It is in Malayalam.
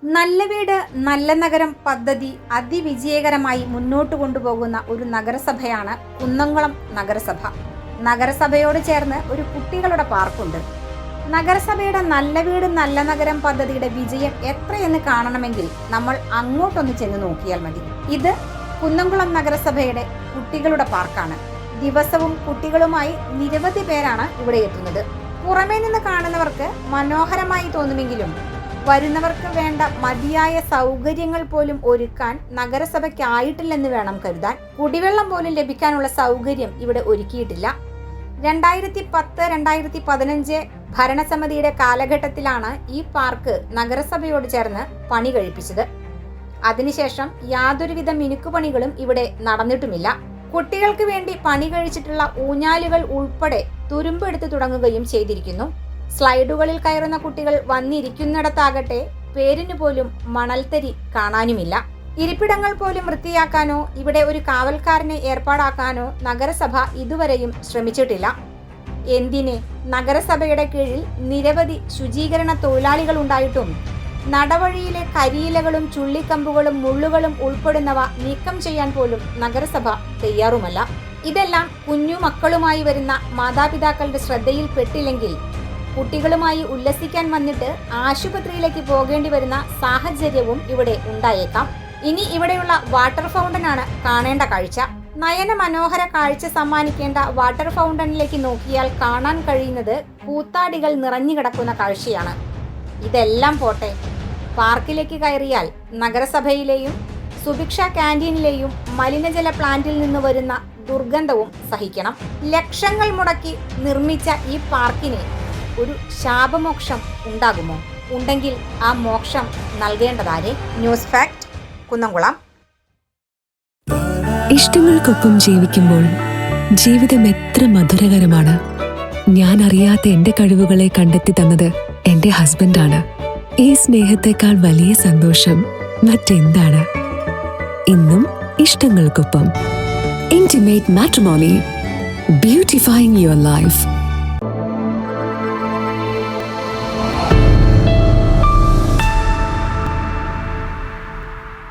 നല്ല വീട് നല്ല നഗരം പദ്ധതി അതിവിജയകരമായി മുന്നോട്ട് കൊണ്ടുപോകുന്ന ഒരു നഗരസഭയാണ് കുന്നംകുളം നഗരസഭ. നഗരസഭയോട് ചേർന്ന് ഒരു കുട്ടികളുടെ പാർക്കുണ്ട്. നഗരസഭയുടെ നല്ല വീട് നല്ല നഗരം പദ്ധതിയുടെ വിജയം എത്രയെന്ന് കാണണമെങ്കിൽ നമ്മൾ അങ്ങോട്ടൊന്ന് ചെന്ന് നോക്കിയാൽ മതി. ഇത് കുന്നംകുളം നഗരസഭയുടെ കുട്ടികളുടെ പാർക്കാണ്. ദിവസവും കുട്ടികളുമായി നിരവധി പേരാണ് ഇവിടെ എത്തുന്നത്. പുറമേ നിന്ന് കാണുന്നവർക്ക് മനോഹരമായി തോന്നുമെങ്കിലും വരുന്നവർക്ക് വേണ്ട മതിയായ സൗകര്യങ്ങൾ പോലും ഒരുക്കാൻ നഗരസഭയ്ക്കായിട്ടില്ലെന്ന് വേണം കരുതാൻ. കുടിവെള്ളം പോലും ലഭിക്കാനുള്ള സൗകര്യം ഇവിടെ ഒരുക്കിയിട്ടില്ല. 2010-2015 ഭരണസമിതിയുടെ കാലഘട്ടത്തിലാണ് ഈ പാർക്ക് നഗരസഭയോട് ചേർന്ന് പണി കഴിപ്പിച്ചത്. അതിനുശേഷം യാതൊരുവിധ മിനുക്കുപണികളും ഇവിടെ നടന്നിട്ടുമില്ല. കുട്ടികൾക്ക് വേണ്ടി പണി കഴിച്ചിട്ടുള്ള ഊഞ്ഞാലുകൾ ഉൾപ്പെടെ തുരുമ്പെടുത്ത് തുടങ്ങുകയും ചെയ്തിരിക്കുന്നു. സ്ലൈഡുകളിൽ കയറുന്ന കുട്ടികൾ വന്നിരിക്കുന്നിടത്താകട്ടെ പേരിന് പോലും മണൽത്തരി കാണാനുമില്ല. ഇരിപ്പിടങ്ങൾ പോലും വൃത്തിയാക്കാനോ ഇവിടെ ഒരു കാവൽക്കാരനെ ഏർപ്പാടാക്കാനോ നഗരസഭ ഇതുവരെയും ശ്രമിച്ചിട്ടില്ല. എന്തിന്, നഗരസഭയുടെ കീഴിൽ നിരവധി ശുചീകരണ തൊഴിലാളികൾ ഉണ്ടായിട്ടും നടവഴിയിലെ കരിയിലകളും ചുള്ളിക്കമ്പുകളും മുള്ളുകളും ഉൾപ്പെടുന്നവ നീക്കം ചെയ്യാൻ പോലും നഗരസഭ തയ്യാറുമല്ല. ഇതെല്ലാം കുഞ്ഞു മക്കളുമായി വരുന്ന മാതാപിതാക്കളുടെ ശ്രദ്ധയിൽപ്പെട്ടില്ലെങ്കിൽ കുട്ടികളുമായി ഉല്ലസിക്കാൻ വന്നിട്ട് ആശുപത്രിയിലേക്ക് പോകേണ്ടി വരുന്ന സാഹചര്യവും ഇവിടെ ഉണ്ടായേക്കാം. ഇനി ഇവിടെയുള്ള വാട്ടർ ഫൗണ്ടനാണ് കാണേണ്ട കാഴ്ച. നയന മനോഹര കാഴ്ച സമ്മാനിക്കേണ്ട വാട്ടർ ഫൗണ്ടനിലേക്ക് നോക്കിയാൽ കാണാൻ കഴിയുന്നത് കൂത്താടികൾ നിറഞ്ഞു കിടക്കുന്ന കാഴ്ചയാണ്. ഇതെല്ലാം പോട്ടെ, പാർക്കിലേക്ക് കയറിയാൽ നഗരസഭയിലെയും സുഭിക്ഷ ക്യാൻറ്റീനിലെയും മലിനജല പ്ലാന്റിൽ നിന്ന് വരുന്ന ദുർഗന്ധവും സഹിക്കണം. ലക്ഷങ്ങൾ മുടക്കി നിർമ്മിച്ച ഈ പാർക്കിന് ഒരു ശാപമോക്ഷം ഉണ്ടാകുമോ? ഉണ്ടെങ്കിൽ ആ മോക്ഷം നൽകേണ്ടതാരെ? News fact, Kunnamkulam. ഇഷ്ടങ്ങൾക്കൊപ്പം ജീവിക്കുമ്പോൾ ജീവിതം എത്ര മധുരകരമാണ്. ഞാൻ അറിയാത്ത എന്റെ കഴിവുകളെ കണ്ടെത്തി തന്നത് എന്റെ ഹസ്ബൻഡാണ്. ഈ സ്നേഹത്തെക്കാൾ വലിയ സന്തോഷം മറ്റെന്താണ്? ഇന്നും ഇഷ്ടങ്ങൾക്കൊപ്പം. Intimate Matrimony, beautifying your life.